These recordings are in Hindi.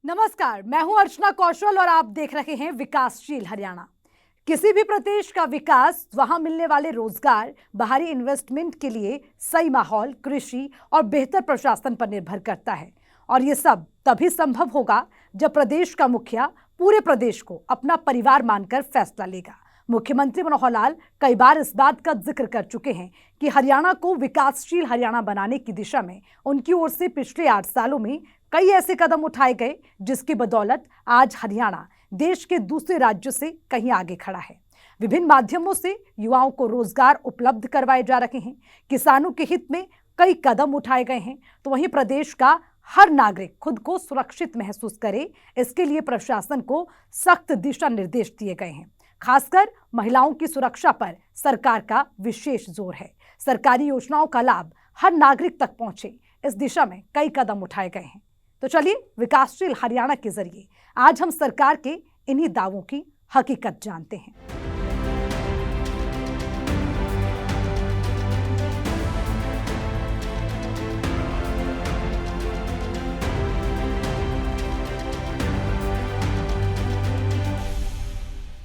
नमस्कार, मैं हूं अर्चना कौशल और आप देख रहे हैं विकासशील हरियाणा। किसी भी प्रदेश का विकास, वहां मिलने वाले रोजगार, बाहरी इन्वेस्टमेंट के लिए सही माहौल, कृषि और बेहतर प्रशासन पर निर्भर करता है। और ये सब तभी संभव होगा जब प्रदेश का मुखिया पूरे प्रदेश को अपना परिवार मानकर फैसला लेगा। मुख्यमंत्री मनोहर लाल कई बार इस बात का जिक्र कर चुके हैं कि हरियाणा को विकासशील हरियाणा बनाने की दिशा में उनकी ओर से पिछले 8 सालों में कई ऐसे कदम उठाए गए जिसकी बदौलत आज हरियाणा देश के दूसरे राज्यों से कहीं आगे खड़ा है। विभिन्न माध्यमों से युवाओं को रोजगार उपलब्ध करवाए जा रहे हैं, किसानों के हित में कई कदम उठाए गए हैं, तो वहीं प्रदेश का हर नागरिक खुद को सुरक्षित महसूस करे, इसके लिए प्रशासन को सख्त दिशा निर्देश दिए गए हैं। खासकर महिलाओं की सुरक्षा पर सरकार का विशेष जोर है। सरकारी योजनाओं का लाभ हर नागरिक तक पहुंचे, इस दिशा में कई कदम उठाए गए हैं। तो चलिए विकासशील हरियाणा के जरिए आज हम सरकार के इन्हीं दावों की हकीकत जानते हैं।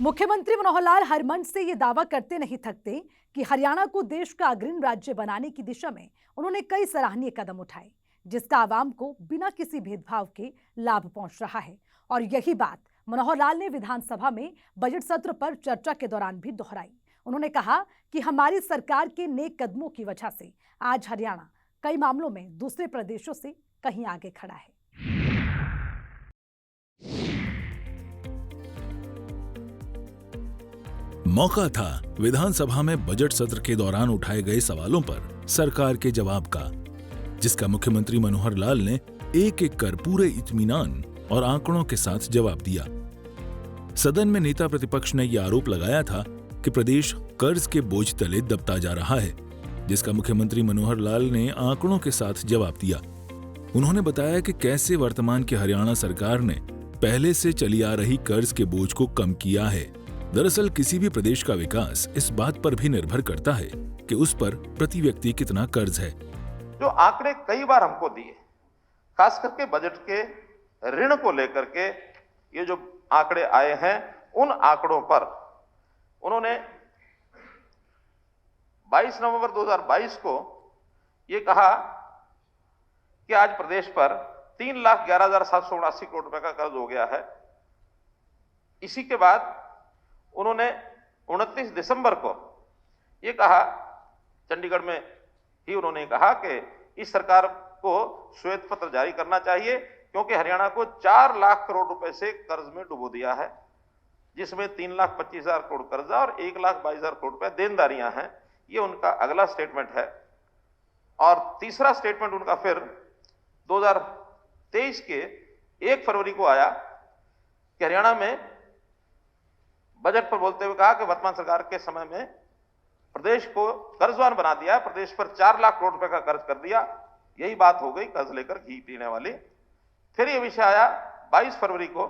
मुख्यमंत्री मनोहर लाल हर मंच से ये दावा करते नहीं थकते कि हरियाणा को देश का अग्रणी राज्य बनाने की दिशा में उन्होंने कई सराहनीय कदम उठाए, जिसका आवाम को बिना किसी भेदभाव के लाभ पहुंच रहा है। और यही बात मनोहर लाल ने विधानसभा में बजट सत्र पर चर्चा के दौरान भी दोहराई। उन्होंने कहा कि हमारी सरकार के नेक कदमों की वजह से आज हरियाणा कई मामलों में दूसरे प्रदेशों से कहीं आगे खड़ा है। मौका था विधानसभा में बजट सत्र के दौरान उठाए गए सवालों पर सरकार के जवाब का, जिसका मुख्यमंत्री मनोहर लाल ने एक एक कर पूरे इत्मीनान और आंकड़ों के साथ जवाब दिया। सदन में नेता प्रतिपक्ष ने यह आरोप लगाया था कि प्रदेश कर्ज के बोझ तले दबता जा रहा है, जिसका मुख्यमंत्री मनोहर लाल ने आंकड़ों के साथ जवाब दिया। उन्होंने बताया कि कैसे वर्तमान की हरियाणा सरकार ने पहले से चली आ रही कर्ज के बोझ को कम किया है। दरअसल किसी भी प्रदेश का विकास इस बात पर भी निर्भर करता है कि उस पर प्रति व्यक्ति कितना कर्ज है। जो आंकड़े कई बार हमको दिए, खास करके बजट के ऋण को लेकर के ये जो आंकड़े आए हैं, उन आंकड़ों पर उन्होंने 22 नवंबर 2022 को ये कहा कि आज प्रदेश पर 3,11,779 करोड़ रुपए का कर्ज हो गया है। इसी के बाद उन्होंने 29 दिसंबर को ये कहा, चंडीगढ़ में ही उन्होंने कहा कि इस सरकार को श्वेत पत्र जारी करना चाहिए, क्योंकि हरियाणा को 4 लाख करोड़ रुपए से कर्ज में डुबो दिया है, जिसमें 3,25,000 करोड़ कर्जा और 1,22,000 करोड़ रुपए देनदारियां हैं। ये उनका अगला स्टेटमेंट है। और तीसरा स्टेटमेंट उनका फिर 2023 के 1 फरवरी को आया कि हरियाणा में बजट पर बोलते हुए कहा कि वर्तमान सरकार के समय में प्रदेश को कर्जवान बना दिया, प्रदेश पर 4 लाख करोड़ रुपए का कर्ज कर दिया। यही बात हो गई कर्ज लेकर घी पीने वाली। फिर यह विषय आया 22 फरवरी को,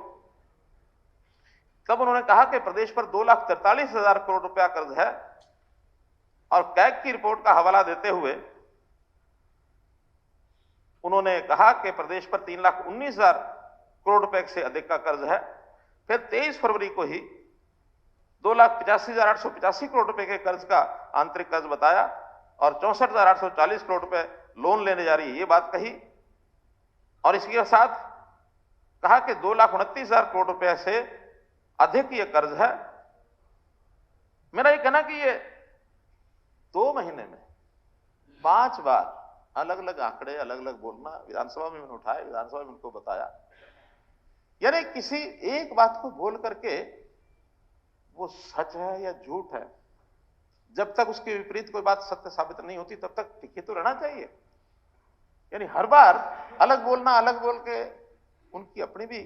तब उन्होंने कहा कि प्रदेश पर 2,43,000 करोड़ रुपया कर्ज है। और कैग की रिपोर्ट का हवाला देते हुए उन्होंने कहा कि प्रदेश पर 3,19,000 करोड़ रुपए से अधिक का कर्ज है। फिर 23 फरवरी को ही 2,85,885 करोड़ रुपए के कर्ज का आंतरिक कर्ज बताया और 64,840 करोड़ रुपए लोन लेने जा रही है, ये बात कही। और इसके साथ कहा कि 2,29,000 करोड़ रुपए से अधिक ये कर्ज है। मेरा ये कहना कि ये 2 महीने में 5 बार अलग अलग आंकड़े अलग अलग बोलना, विधानसभा में मैंने उठाया, विधानसभा में उनको बताया। यानी किसी एक बात को बोल करके वो सच है या झूठ है, जब तक उसके विपरीत कोई बात सत्य साबित नहीं होती तब तक टिके तो रहना चाहिए। यानी हर बार अलग बोलना, अलग बोल के उनकी अपनी भी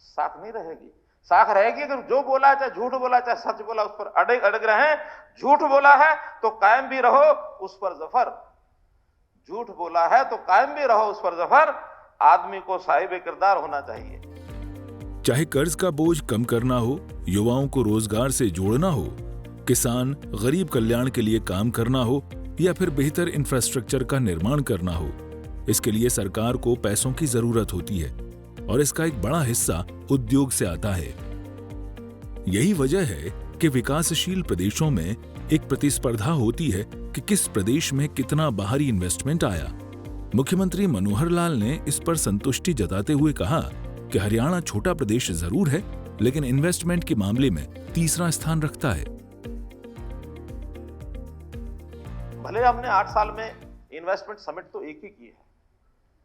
साख नहीं रहेगी। साख रहेगी अगर जो बोला है, चाहे झूठ बोला चाहे सच बोला, उस पर अड़ग रहे। झूठ बोला है तो कायम भी रहो उस पर जफर, झूठ बोला है तो कायम भी रहो उस पर जफर। आदमी को साहिब किरदार होना चाहिए। चाहे कर्ज का बोझ कम करना हो, युवाओं को रोजगार से जोड़ना हो, किसान गरीब कल्याण के लिए काम करना हो या फिर बेहतर इंफ्रास्ट्रक्चर का निर्माण करना हो, इसके लिए सरकार को पैसों की जरूरत होती है। और इसका एक बड़ा हिस्सा उद्योग से आता है। यही वजह है कि विकासशील प्रदेशों में एक प्रतिस्पर्धा होती है कि किस प्रदेश में कितना बाहरी इन्वेस्टमेंट आया। मुख्यमंत्री मनोहर लाल ने इस पर संतुष्टि जताते हुए कहा कि हरियाणा छोटा प्रदेश जरूर है, लेकिन इन्वेस्टमेंट के मामले में तीसरा स्थान रखता है। भले हमने 8 साल में इन्वेस्टमेंट समिट तो एक ही की है,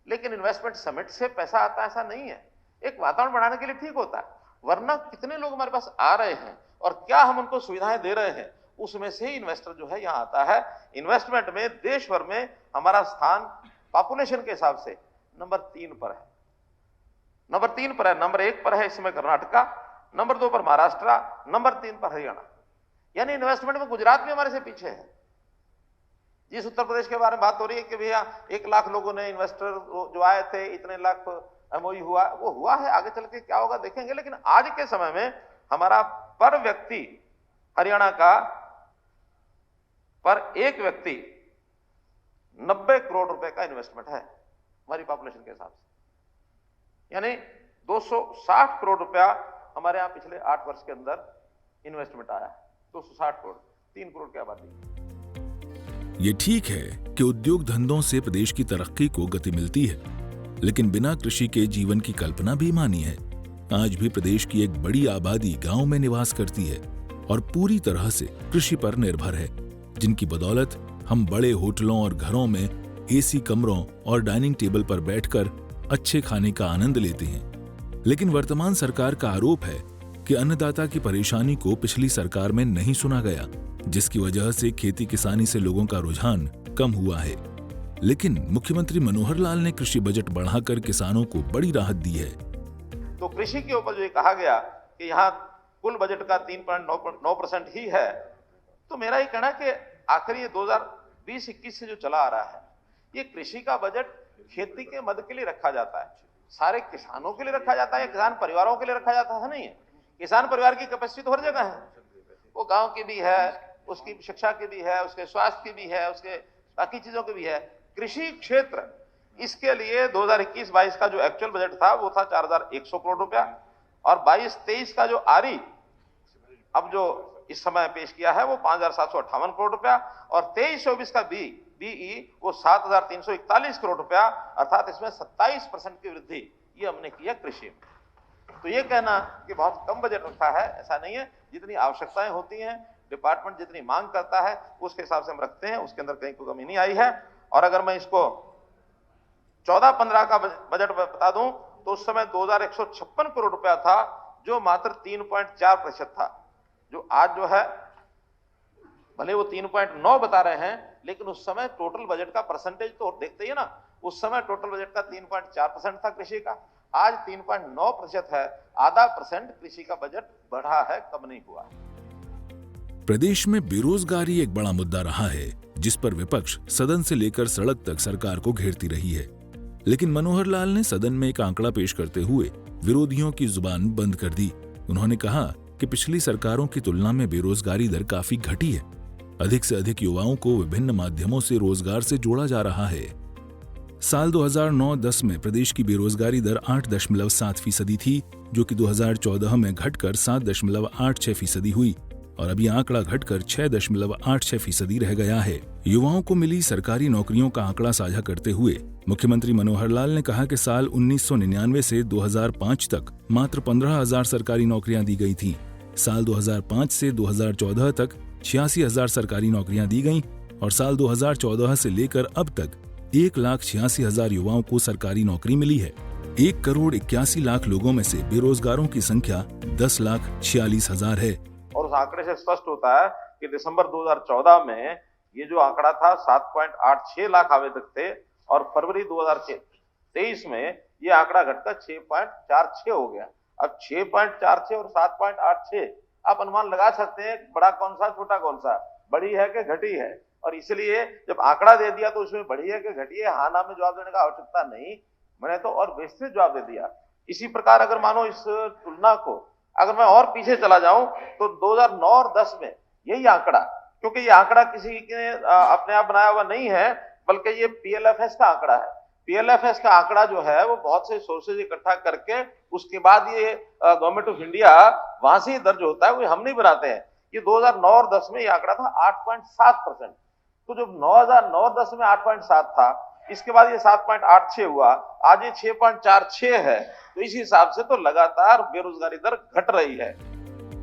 लेकिन इन्वेस्टमेंट समिट से पैसा आता ऐसा नहीं है। एक वातावरण बढ़ाने के लिए ठीक होता है, वरना कितने लोग हमारे पास आ रहे हैं और क्या हम उनको सुविधाएं दे रहे हैं, उसमें से इन्वेस्टर जो है यहाँ आता है। इन्वेस्टमेंट में देश भर में हमारा स्थान पॉपुलेशन के हिसाब से नंबर 3 पर है। नंबर 1 पर है इसमें कर्नाटका, नंबर 2 पर महाराष्ट्र, नंबर 3 पर हरियाणा। यानी इन्वेस्टमेंट में गुजरात भी हमारे से पीछे है। जिस उत्तर प्रदेश के बारे में बात हो रही है कि भैया 1 लाख लोगों ने इन्वेस्टर जो आए थे, इतने लाख एमओयू हुआ, वो हुआ है, आगे चल के क्या होगा देखेंगे। लेकिन आज के समय में हमारा पर व्यक्ति हरियाणा का पर एक व्यक्ति 90 करोड़ रुपए का इन्वेस्टमेंट है हमारी पॉपुलेशन के हिसाब से। यानी 260 करोड़ रुपया हमारे यहां पिछले 8 वर्ष के अंदर इन्वेस्टमेंट आया है। 260 करोड़, 3 करोड़ की आबादी। ये ठीक है कि उद्योग धंधों से प्रदेश की तरक्की को गति मिलती है, लेकिन बिना कृषि के जीवन की कल्पना बेमानी है। आज भी प्रदेश की एक बड़ी आबादी गांव में निवास करती है और पूरी तरह से कृषि पर निर्भर है, जिनकी बदौलत हम बड़े होटलों और घरों में एसी कमरों और डाइनिंग टेबल पर बैठकर अच्छे खाने का आनंद लेते हैं। लेकिन वर्तमान सरकार का आरोप है कि अन्नदाता की परेशानी को पिछली सरकार में नहीं सुना गया, जिसकी वजह से खेती किसानी से लोगों का रुझान कम हुआ है। लेकिन मुख्यमंत्री मनोहर लाल ने कृषि बजट बढ़ाकर किसानों को बड़ी राहत दी है। तो कृषि के ऊपर जो ये कहा गया कि यहाँ कुल बजट का 3.9% ही है, तो मेरा ये कहना है कि आखिर ये 2020-21 से जो चला आ रहा है, ये कृषि का बजट खेती के मद के लिए रखा जाता है, सारे किसानों के लिए रखा जाता है, किसान परिवारों के लिए रखा जाता है। नहीं है, किसान परिवार की कैपेसिटी तो हर जगह है, वो गांव की भी है, उसकी शिक्षा की भी है, उसके स्वास्थ्य की भी है, उसके बाकी चीजों की भी है। कृषि क्षेत्र, इसके लिए 2021-22 का जो एक्चुअल बजट था वो था 4100 करोड़ रुपया, और 22-23 का जो आरी अब जो इस समय पेश किया है वो 5758 करोड़ रुपया, और 23-24 का बीई वो 7341 करोड़ रुपया, अर्थात इसमें 27% की वृद्धि ये हमने की है कृषि में। तो ये कहना कि बहुत कम बजट रखा है, ऐसा नहीं है। जितनी आवश्यकताएं होती हैं, डिपार्टमेंट जितनी मांग करता है उसके हिसाब से हम रखते हैं, उसके अंदर कहीं कोई कमी नहीं आई है। और अगर मैं इसको 14-15 का बजट बता दूं तो उस समय 2156 करोड़ रुपया था, जो मात्र 3.4% था। जो आज जो है भले वो 3.9 बता रहे हैं, लेकिन उस समय टोटल बजट का परसेंटेज तो देखते ही ना, उस समय टोटल बजट का 3.4% था कृषि का, आज 3.9% है। आधा % कृषि का बजट बढ़ा है, कम नहीं हुआ। प्रदेश में बेरोजगारी एक बड़ा मुद्दा रहा है, जिस पर विपक्ष सदन से लेकर सड़क तक सरकार को घेरती रही है। लेकिन मनोहर लाल ने सदन में एक आंकड़ा पेश करते हुए विरोधियों की जुबान बंद कर दी। उन्होंने कहा कि पिछली सरकारों की तुलना में बेरोजगारी दर काफी घटी है। अधिक से अधिक युवाओं को विभिन्न माध्यमों से रोजगार से जोड़ा जा रहा है। साल 2009-10 में प्रदेश की बेरोजगारी दर 8.7% थी, जो कि 2014 में घटकर 7.86% हुई, और अब यह आंकड़ा घटकर 6.86% रह गया है। युवाओं को मिली सरकारी नौकरियों का आंकड़ा साझा करते हुए मुख्यमंत्री मनोहर लाल ने कहा कि साल 1999 से 2005 तक मात्र 15,000 सरकारी नौकरियां दी गई थीं। साल 2005 से 2014 तक 86,000 सरकारी नौकरियां दी गईं, और साल 2014 से लेकर अब तक 1,86,000 युवाओं को सरकारी नौकरी मिली है। 1,81,00,000 लोगों में से बेरोजगारों की संख्या 10,46,000 है। और उस आंकड़े से स्पष्ट होता है कि दिसंबर 2014 में ये जो आंकड़ा था 7.86 लाख आवेदक थे, और फरवरी 2023 में ये आंकड़ा घटकर 6.46 हो गया। अब 6.46 और 7.86 आप अनुमान लगा सकते हैं, बड़ा कौन सा छोटा कौन सा, बड़ी है कि घटी है। और इसलिए जब आंकड़ा दे दिया तो उसमें बढ़ी है कि घटी है, हाँ ना में जवाब देने का आवश्यकता नहीं, मैंने तो और विस्तृत जवाब दे दिया। इसी प्रकार अगर मानो इस तुलना को अगर मैं और पीछे चला जाऊं तो 2009 और 10 में यही आंकड़ा, क्योंकि ये आंकड़ा किसी के अपने आप बनाया हुआ नहीं है, बल्कि ये PLFS का आंकड़ा है। पीएलएफएस का आंकड़ा जो है वो बहुत से सोर्सेज इकट्ठा करके उसके बाद ये गवर्नमेंट ऑफ इंडिया वहां से ही दर्ज होता है, वो हम नहीं बनाते हैं। ये 2009 और 10 में ये आंकड़ा था 8.7%। तो जब 2009-10 में 8.7 था, इसके बाद ये 7.86 हुआ, आज ये 6.46 है। तो इस हिसाब से तो लगातार बेरोजगारी दर घट रही है।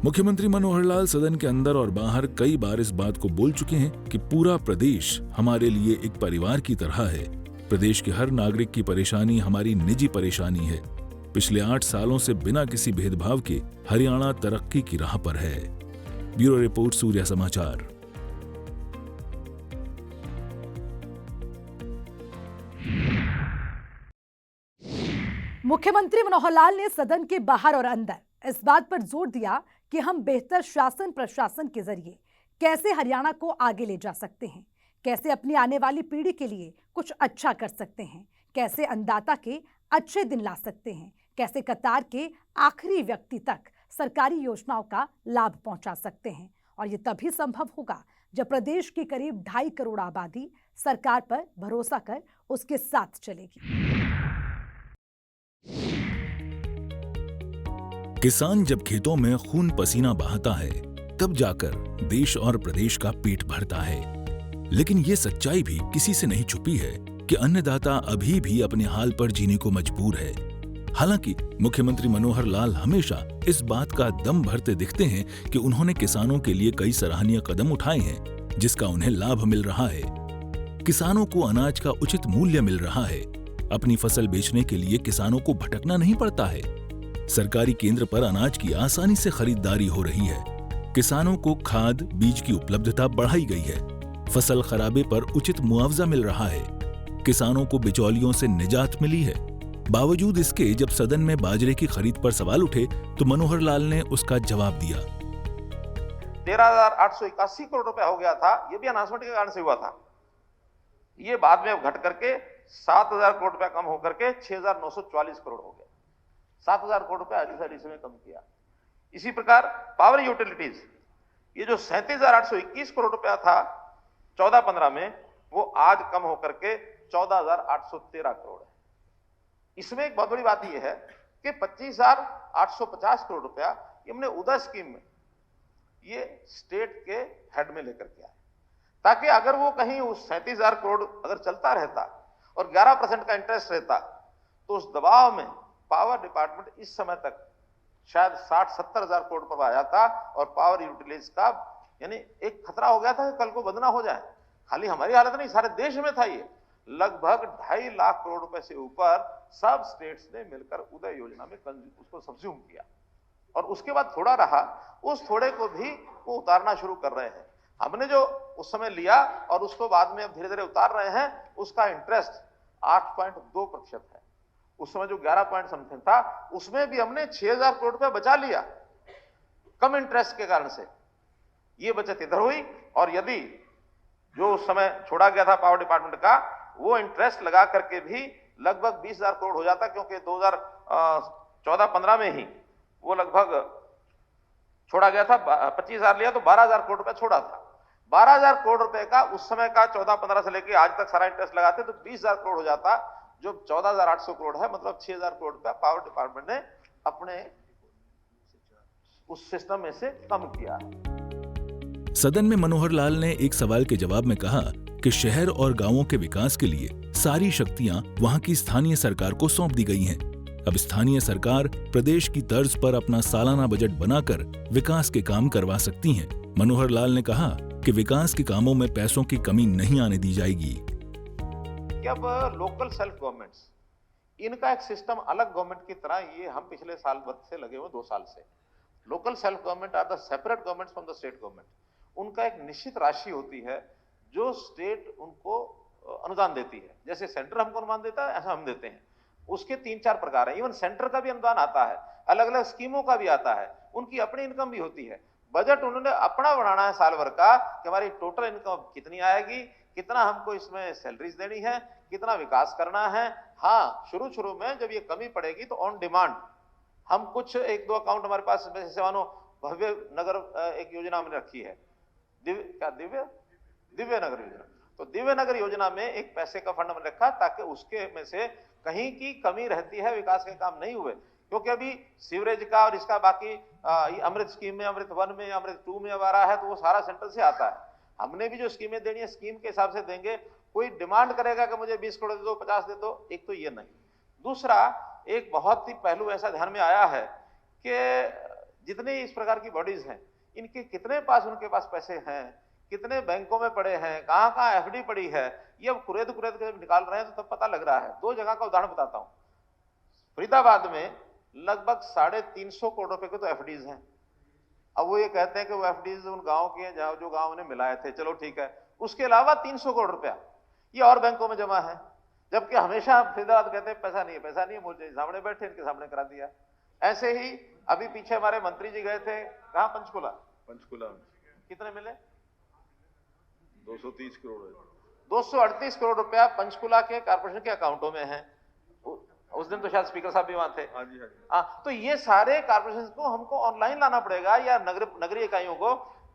मुख्यमंत्री मनोहर लाल सदन के अंदर और बाहर कई बार इस बात को बोल चुके हैं कि पूरा प्रदेश हमारे लिए एक परिवार की तरह है। प्रदेश के हर नागरिक की परेशानी हमारी निजी परेशानी है। पिछले 8 सालों से बिना किसी भेदभाव के हरियाणा तरक्की की राह पर है। ब्यूरो रिपोर्ट, सूर्य समाचार। मुख्यमंत्री मनोहर लाल ने सदन के बाहर और अंदर इस बात पर जोर दिया कि हम बेहतर शासन प्रशासन के जरिए कैसे हरियाणा को आगे ले जा सकते हैं, कैसे अपनी आने वाली पीढ़ी के लिए कुछ अच्छा कर सकते हैं, कैसे अन्नदाता के अच्छे दिन ला सकते हैं, कैसे कतार के आखिरी व्यक्ति तक सरकारी योजनाओं का लाभ पहुंचा सकते हैं। और ये तभी संभव होगा जब प्रदेश की करीब 2.5 करोड़ आबादी सरकार पर भरोसा कर उसके साथ चलेगी। किसान जब खेतों में खून पसीना बहाता है तब जाकर देश और प्रदेश का पेट भरता है। लेकिन ये सच्चाई भी किसी से नहीं छुपी है कि अन्नदाता अभी भी अपने हाल पर जीने को मजबूर है। हालांकि मुख्यमंत्री मनोहर लाल हमेशा इस बात का दम भरते दिखते हैं कि उन्होंने किसानों के लिए कई सराहनीय कदम उठाए हैं, जिसका उन्हें लाभ मिल रहा है। किसानों को अनाज का उचित मूल्य मिल रहा है। अपनी फसल बेचने के लिए किसानों को भटकना नहीं पड़ता है। सरकारी केंद्र पर अनाज की आसानी से खरीदारी हो रही है। किसानों को खाद बीज की उपलब्धता बढ़ाई गई है। फसल खराबे पर उचित मुआवजा मिल रहा है। किसानों को बिचौलियों से निजात मिली है। बावजूद इसके जब सदन में बाजरे की खरीद पर सवाल उठे तो मनोहर लाल ने उसका जवाब दिया। 13,881 करोड़ रुपया हो गया था, ये भी अनाउंसमेंट के कारण से हुआ था। ये बाद में घट करके 7,000 करोड़ रुपया कम होकर के 6,944 करोड़ हो गया। 7,000 करोड़ रुपया एडीसी में कम किया। इसी प्रकार पावर यूटिलिटीज, ये जो 37,821 करोड़ रुपया था 14-15 में, वो आज कम होकर के 14,813 करोड़ है। इसमें एक बहुत बड़ी बात यह है कि 25,850 करोड़ रुपया ये हमने उदय स्कीम में ये स्टेट के हेड में लेकर के आए, ताकि अगर वो कहीं उस 37,000 करोड़ अगर चलता रहता और 11% का इंटरेस्ट रहता तो उस दबाव में पावर डिपार्टमेंट इस समय तक शायद 60-70 हजार करोड़ पर आ जाता और पावर यूटिलिटीज का यानी एक खतरा हो गया था कि कल को बंद ना हो जाए। खाली हमारी हालत नहीं, सारे देश में था। ये लगभग 2.5 लाख करोड़ रुपए से ऊपर सब स्टेट्स ने मिलकर उदय योजना में उसको सब्ज्यूम किया और उसके बाद थोड़ा रहा, उस थोड़े को भी वो उतारना शुरू कर रहे हैं। हमने जो उस समय लिया और उसको बाद में अब धीरे धीरे उतार रहे हैं, उसका इंटरेस्ट 8.2% है। उस समय जो 11 पॉइंट समथिंग था उसमें भी हमने 6,000 करोड़ रुपए बचा लिया कम इंटरेस्ट के कारण से। ये बचत इधर हुई और यदि जो उस समय छोड़ा गया था पावर डिपार्टमेंट का वो इंटरेस्ट लगा करके भी लगभग 20,000 करोड़ हो जाता, क्योंकि 2014-15 में ही वो लगभग छोड़ा गया था। 25,000 लिया तो 12,000 करोड़ रुपए छोड़ा था। 12,000 करोड़ रुपए का उस समय का 14-15 से लेकर आज तक सारा इंटरेस्ट लगाते तो 20,000 करोड़ हो जाता, जो 14,800 करोड़ है, मतलब 6,000 करोड़ रुपया पावर डिपार्टमेंट ने अपने उस सिस्टम में से कम किया है। सदन में मनोहर लाल ने एक सवाल के जवाब में कहा कि शहर और गांवों के विकास के लिए सारी शक्तियां वहां की स्थानीय सरकार को सौंप दी गई हैं। अब स्थानीय सरकार प्रदेश की तर्ज पर अपना सालाना बजट बनाकर विकास के काम करवा सकती हैं। मनोहर लाल ने कहा कि विकास के कामों में पैसों की कमी नहीं आने दी जाएगी। अब लोकल सेल्फ गवर्नमेंट्स, इनका एक सिस्टम अलग गवर्नमेंट की तरह, ये हम पिछले साल भर से लगे हुए 2 साल से। Local self government are the separate government from the state government. उनका एक निश्चित राशि होती है जो स्टेट उनको अनुदान देती है। जैसे सेंटर हमको अनुदान देता है, ऐसा हम देते हैं। उसके 3-4 प्रकार हैं। इवन सेंटर का भी अनुदान आता है, अलग अलग स्कीमों का भी आता है, उनकी अपनी इनकम भी होती है। बजट उन्होंने अपना बनाना है साल भर का कि हमारी टोटल इनकम कितनी आएगी, कितना हमको इसमें सैलरीज देनी है, कितना विकास करना है। हाँ, शुरू में जब ये कमी पड़ेगी तो ऑन डिमांड हम कुछ 1-2 अकाउंट हमारे पास, जैसे मानो भव्य नगर एक योजना हमने रखी है, दिव्य नगर योजना, तो दिव्य नगर योजना में एक पैसे का फंड हमने रखा ताकि उसके में से कहीं की कमी रहती है, विकास के काम नहीं हुए, क्योंकि अभी सीवरेज का और इसका बाकी अमृत स्कीम में, अमृत 1 में, अमृत 2 में अब आ रहा है, तो वो सारा सेंटर से आता है। हमने भी जो स्कीमें देनी है स्कीम के हिसाब से देंगे। कोई डिमांड करेगा कि मुझे 20 करोड़ दे दो, 50 दे दो, एक तो ये नहीं। दूसरा, एक बहुत ही पहलू ऐसा ध्यान में आया है कि जितनी इस प्रकार की बॉडीज हैं, इनके कितने पास उनके पास पैसे हैं, कितने बैंकों में पड़े हैं, कहां कहां एफडी पड़ी है, ये अब कुरेद कुरेद के निकाल रहे हैं तो तब पता लग रहा है। 2 जगह का उदाहरण बताता हूं। फरीदाबाद में लगभग 350 करोड़ रुपए के तो एफडीज हैं। अब वो ये कहते हैं कि वो एफडीज उन गांव के हैं जहां जो गांव उन्हें मिलाए थे, चलो ठीक है। उसके अलावा 300 करोड़ रुपया ये और बैंकों में जमा है, जबकि हमेशा फरीदाबाद कहते हैं पैसा नहीं है, पैसा नहीं है, मुझे सामने बैठे इनके सामने करा दिया। ऐसे ही अभी पीछे हमारे मंत्री जी गए थे, कहां, पंचकुला कितने मिले? 230 करोड़, 238 करोड़ रुपया पंचकुला के कारपोरेशन के अकाउंटों में है। उस दिन तो शायद स्पीकर साहब भी वहां थे। हाँ जी, हाँ जी। तो ये सारे कारपोरेशन को हमको ऑनलाइन लाना पड़ेगा, या नगरीय इकाइयों को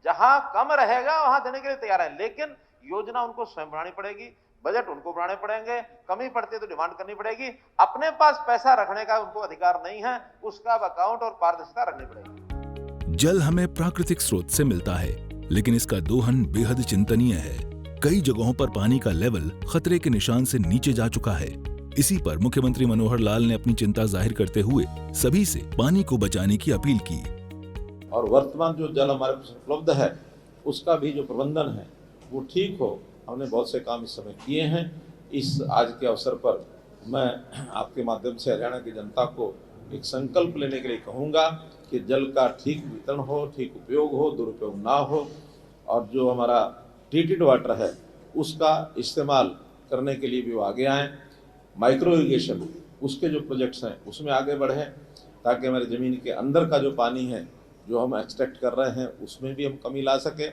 जहां कम रहेगा वहां देने के लिए तैयार है, लेकिन योजना उनको स्वयं बनानी पड़ेगी, बजट उनको बनाने पड़ेंगे, कमी पड़ती है तो डिमांड करनी पड़ेगी। अपने पास पैसा रखने का उनको अधिकार नहीं है, उसका अकाउंट और पारदर्शिता रखनी पड़ेगी। जल हमें प्राकृतिक स्रोत से मिलता है, लेकिन इसका दोहन बेहद चिंतनीय है। कई जगहों पर पानी का लेवल खतरे के निशान से नीचे जा चुका है। इसी पर मुख्यमंत्री मनोहर लाल ने अपनी चिंता जाहिर करते हुए सभी से पानी को बचाने की अपील की। और वर्तमान जो जल हमारे पास उपलब्ध है उसका भी जो प्रबंधन है वो ठीक हो। हमने बहुत से काम इस समय किए हैं। इस आज के अवसर पर मैं आपके माध्यम से हरियाणा की जनता को एक संकल्प लेने के लिए कहूँगा कि जल का ठीक वितरण हो, ठीक उपयोग हो, दुरुपयोग ना हो, और जो हमारा ट्रीटेड वाटर है उसका इस्तेमाल करने के लिए भी वो आगे आएँ। माइक्रो इरिगेशन उसके जो प्रोजेक्ट्स हैं उसमें आगे बढ़ें, ताकि हमारे ज़मीन के अंदर का जो पानी है जो हम एक्सट्रैक्ट कर रहे हैं उसमें भी हम कमी ला सकें।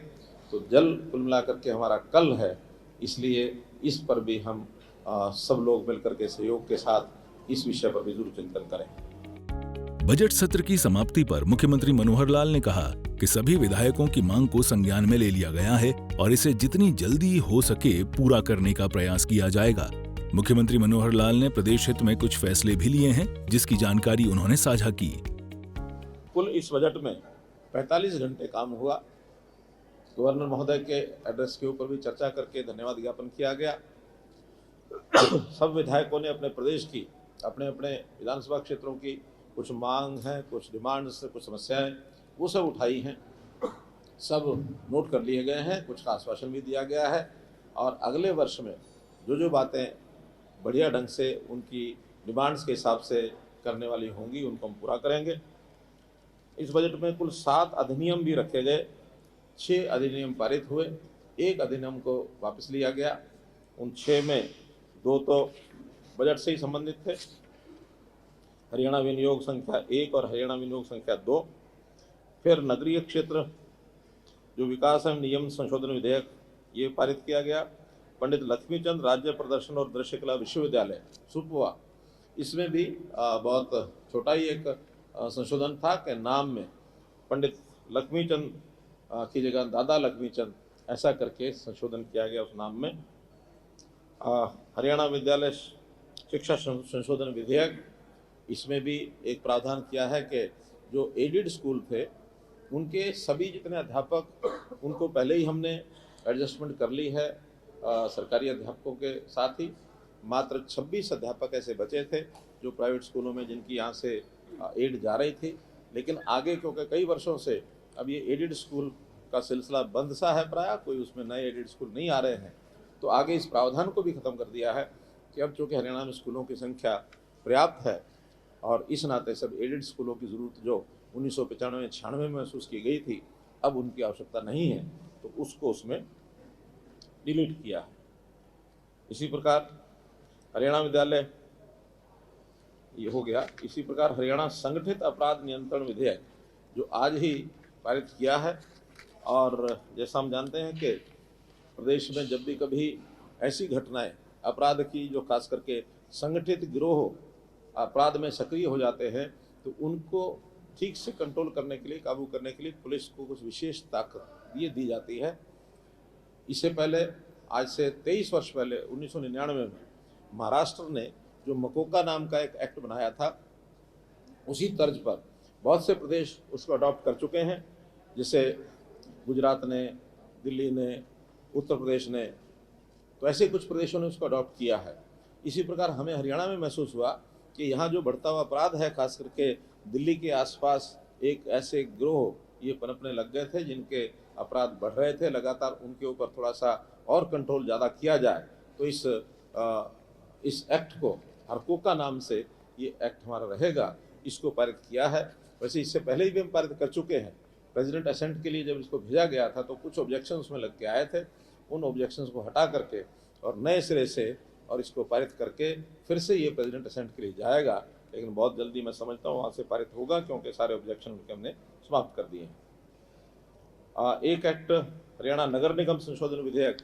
तो जल कुल मिलाकर के हमारा कल है, इसलिए इस पर भी हम सब लोग मिलकर के सहयोग के साथ इस विषय पर भी जरूर चिंतन करें। बजट सत्र की समाप्ति पर मुख्यमंत्री मनोहर लाल ने कहा कि सभी विधायकों की मांग को संज्ञान में ले लिया गया है और इसे जितनी जल्दी हो सके पूरा करने का प्रयास किया जाएगा। मुख्यमंत्री मनोहर लाल ने प्रदेश हित में कुछ फैसले भी लिए हैं, जिसकी जानकारी उन्होंने साझा की। कुल इस बजट में 45 घंटे काम हुआ। गवर्नर महोदय के एड्रेस के ऊपर भी चर्चा करके धन्यवाद ज्ञापन किया गया। सब विधायकों ने अपने प्रदेश की, अपने अपने विधानसभा क्षेत्रों की कुछ मांग है, कुछ डिमांड्स, कुछ समस्याएं, वो सब उठाई हैं, सब नोट कर लिए गए हैं। कुछ का आश्वासन भी दिया गया है और अगले वर्ष में जो जो बातें बढ़िया ढंग से उनकी डिमांड्स के हिसाब से करने वाली होंगी उनको हम पूरा करेंगे। इस बजट में कुल 7 अधिनियम भी रखे गए। 6 अधिनियम पारित हुए, 1 अधिनियम को वापस लिया गया। उन 6 में 2 तो बजट से ही संबंधित थे, हरियाणा विनियोग संख्या 1 और हरियाणा विनियोग संख्या 2। फिर नगरीय क्षेत्र जो विकास एवं नियम संशोधन विधेयक ये पारित किया गया। पंडित लक्ष्मीचंद राज्य प्रदर्शन और दृश्य कला विश्वविद्यालय सुपवा, इसमें भी बहुत छोटा ही एक संशोधन था कि नाम में पंडित लक्ष्मीचंद की जगह दादा लक्ष्मीचंद ऐसा करके संशोधन किया गया उस नाम में। हरियाणा विद्यालय शिक्षा संशोधन विधेयक, इसमें भी एक प्रावधान किया है कि जो एडेड स्कूल थे उनके सभी जितने अध्यापक, उनको पहले ही हमने एडजस्टमेंट कर ली है सरकारी अध्यापकों के साथ ही। मात्र 26 अध्यापक ऐसे बचे थे जो प्राइवेट स्कूलों में जिनकी यहाँ से एड जा रही थी, लेकिन आगे क्योंकि कई वर्षों से अब ये एडेड स्कूल का सिलसिला बंद सा है, प्रायः कोई उसमें नए एडेड स्कूल नहीं आ रहे हैं, तो आगे इस प्रावधान को भी ख़त्म कर दिया है कि अब चूँकि हरियाणा में स्कूलों की संख्या पर्याप्त है और इस नाते सब एडेड स्कूलों की ज़रूरत जो 1995-96 में महसूस की गई थी, अब उनकी आवश्यकता नहीं है, तो उसको उसमें डिलीट किया है। इसी प्रकार हरियाणा विद्यालय ये हो गया। इसी प्रकार हरियाणा संगठित अपराध नियंत्रण विधेयक जो आज ही पारित किया है, और जैसा हम जानते हैं कि प्रदेश में जब भी कभी ऐसी घटनाएं अपराध की जो खास करके संगठित गिरोह अपराध में सक्रिय हो जाते हैं, तो उनको ठीक से कंट्रोल करने के लिए, काबू करने के लिए पुलिस को कुछ विशेष ताकत ये दी जाती है। इससे पहले आज से 23 वर्ष पहले 1999 में महाराष्ट्र ने जो मकोका नाम का एक एक्ट बनाया था, उसी तर्ज पर बहुत से प्रदेश उसको अडॉप्ट कर चुके हैं, जैसे गुजरात ने, दिल्ली ने, उत्तर प्रदेश ने, तो ऐसे कुछ प्रदेशों ने उसको अडॉप्ट किया है। इसी प्रकार हमें हरियाणा में महसूस हुआ कि यहाँ जो बढ़ता हुआ अपराध है, खास करके दिल्ली के आसपास एक ऐसे गिरोह ये पनपने लग गए थे जिनके अपराध बढ़ रहे थे लगातार, उनके ऊपर थोड़ा सा और कंट्रोल ज़्यादा किया जाए। तो इस एक्ट को हरकोका नाम से ये एक्ट हमारा रहेगा, इसको पारित किया है। वैसे इससे पहले भी हम पारित कर चुके हैं। प्रेसिडेंट असेंट के लिए जब इसको भेजा गया था तो कुछ ऑब्जेक्शन उसमें लग के आए थे, उन ऑब्जेक्शंस को हटा करके और नए सिरे से और इसको पारित करके फिर से ये प्रेसिडेंट असेंट के लिए जाएगा, लेकिन बहुत जल्दी मैं समझता हूँ वहाँ से पारित होगा, क्योंकि सारे ऑब्जेक्शन उनके हमने समाप्त कर दिए हैं। एक एक्ट हरियाणा नगर निगम संशोधन विधेयक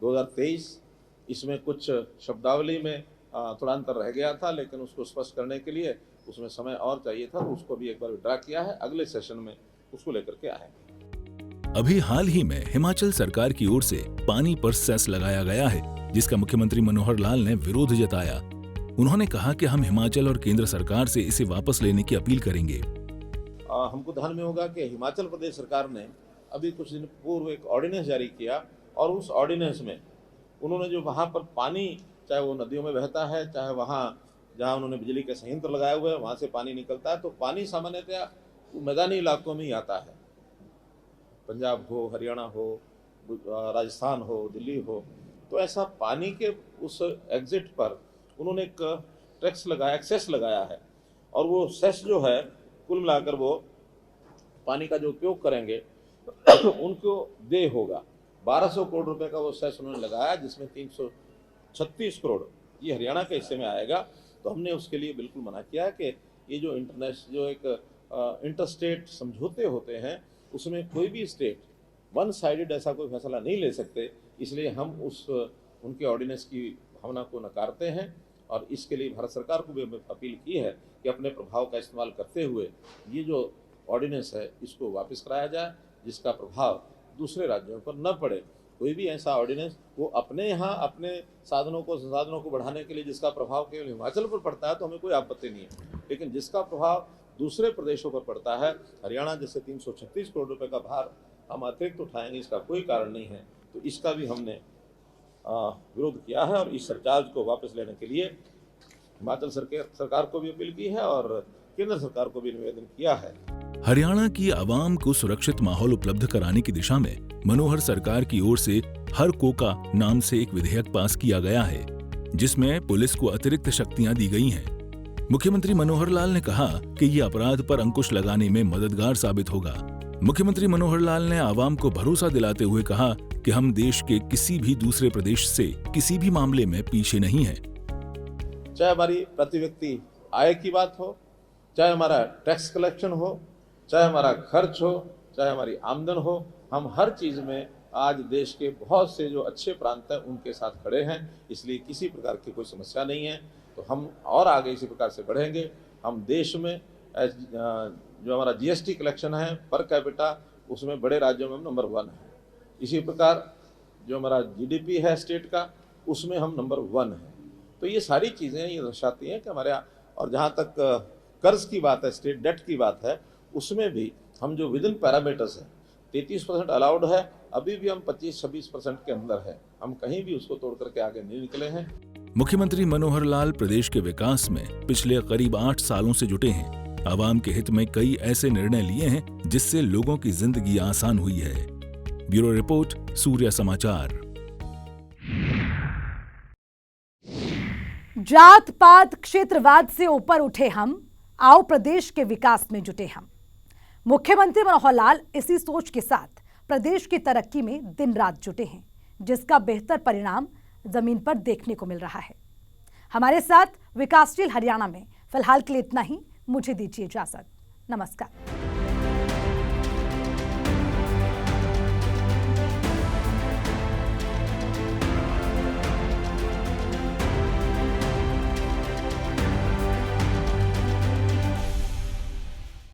2023, इसमें कुछ शब्दावली में थोड़ा अंतर रह गया था, लेकिन उसको स्पष्ट करने के लिए उसमें समय और चाहिए था, तो उसको भी एक बार विड्रा किया है। अगले सेशन में उसको लेकर के आएंगे। अभी हाल ही में हिमाचल सरकार की ओर से पानी पर सेस लगाया गया है, जिसका मुख्यमंत्री मनोहर लाल ने विरोध जताया। उन्होंने कहा कि हम हिमाचल और केंद्र सरकार से इसे वापस लेने की अपील करेंगे। हमको ध्यान में होगा कि हिमाचल प्रदेश सरकार ने अभी कुछ दिन पूर्व एक ऑर्डिनेंस जारी किया, और उस ऑर्डिनेंस में उन्होंने जो वहाँ पर पानी, चाहे वो नदियों में बहता है, चाहे वहाँ जहाँ उन्होंने बिजली के संयंत्र लगाए हुए हैं वहाँ से पानी निकलता है, तो पानी सामान्यतया मैदानी इलाकों में ही आता है। पंजाब हो, हरियाणा हो, राजस्थान हो, दिल्ली हो, तो ऐसा पानी के उस एग्जिट पर उन्होंने एक टैक्स लगाया, एक्सेस लगाया है, और वो सेस जो है कुल मिलाकर वो पानी का जो उपयोग करेंगे उनको दे होगा। 1200 करोड़ रुपए का वो सेस उन्होंने लगाया, जिसमें 336 करोड़ ये हरियाणा के हिस्से में आएगा। तो हमने उसके लिए बिल्कुल मना किया है कि ये जो इंटरस्टेट समझौते होते हैं उसमें कोई भी स्टेट वन साइडेड ऐसा कोई फैसला नहीं ले सकते, इसलिए हम उनके ऑर्डिनेंस की भावना को नकारते हैं, और इसके लिए भारत सरकार को भी अपील की है कि अपने प्रभाव का इस्तेमाल करते हुए ये जो ऑर्डिनेंस है इसको वापस कराया जाए, जिसका प्रभाव दूसरे राज्यों पर न पड़े। कोई भी ऐसा ऑर्डिनेंस वो अपने यहाँ अपने संसाधनों को बढ़ाने के लिए जिसका प्रभाव केवल हिमाचल पर पड़ता है तो हमें कोई आपत्ति नहीं है, लेकिन जिसका प्रभाव दूसरे प्रदेशों पर पड़ता है, हरियाणा जैसे 336 करोड़ रुपए का भार हम अतिरिक्त उठाएंगे, इसका कोई कारण नहीं है। तो इसका भी हमने विरोध किया है, और इस सरचार्ज को वापस लेने के लिए हिमाचल सरकार को भी अपील की है और केंद्र सरकार को भी निवेदन किया है। हरियाणा की आवाम को सुरक्षित माहौल उपलब्ध कराने की दिशा में मनोहर सरकार की ओर से हर कोका नाम से एक विधेयक पास किया गया है, जिसमें पुलिस को अतिरिक्त शक्तियां दी गई हैं। मुख्यमंत्री मनोहर लाल ने कहा कि ये अपराध पर अंकुश लगाने में मददगार साबित होगा। मुख्यमंत्री मनोहर लाल ने आवाम को भरोसा दिलाते हुए कहा कि हम देश के किसी भी दूसरे प्रदेश से किसी भी मामले में पीछे नहीं हैं। चाहे हमारी प्रति व्यक्ति आय की बात हो, चाहे हमारा टैक्स कलेक्शन हो, चाहे हमारा खर्च हो, चाहे हमारी आमदन हो, हम हर चीज़ में आज देश के बहुत से जो अच्छे प्रांत हैं उनके साथ खड़े हैं, इसलिए किसी प्रकार की कोई समस्या नहीं है। तो हम और आगे इसी प्रकार से बढ़ेंगे। हम देश में जो हमारा जीएसटी कलेक्शन है पर कैपिटा, उसमें बड़े राज्यों में हम नंबर 1 है। इसी प्रकार जो हमारा जीडीपी है स्टेट का, उसमें हम नंबर 1 है। तो ये सारी चीज़ें ये दर्शाती हैं कि हमारे यहाँ, और जहाँ तक कर्ज की बात है, स्टेट डेट की बात है, उसमें भी हम जो विदिन पैरामीटर्स हैं 33% अलाउड है, अभी भी हम 25-26% के अंदर है। हम कहीं भी उसको तोड़ करके आगे नहीं निकले हैं। मुख्यमंत्री मनोहर लाल प्रदेश के विकास में पिछले करीब 8 सालों से जुटे हैं। आवाम के हित में कई ऐसे निर्णय लिए हैं जिससे लोगों की जिंदगी आसान हुई है। ब्यूरो रिपोर्ट, सूर्य समाचार। जात पात क्षेत्रवाद से ऊपर उठे हम, आओ प्रदेश के विकास में जुटे हम। मुख्यमंत्री मनोहर लाल इसी सोच के साथ प्रदेश की तरक्की में दिन रात जुटे हैं, जिसका बेहतर परिणाम जमीन पर देखने को मिल रहा है। हमारे साथ विकासशील हरियाणा में फिलहाल के लिए इतना ही। मुझे दीजिए इजाजत। नमस्कार।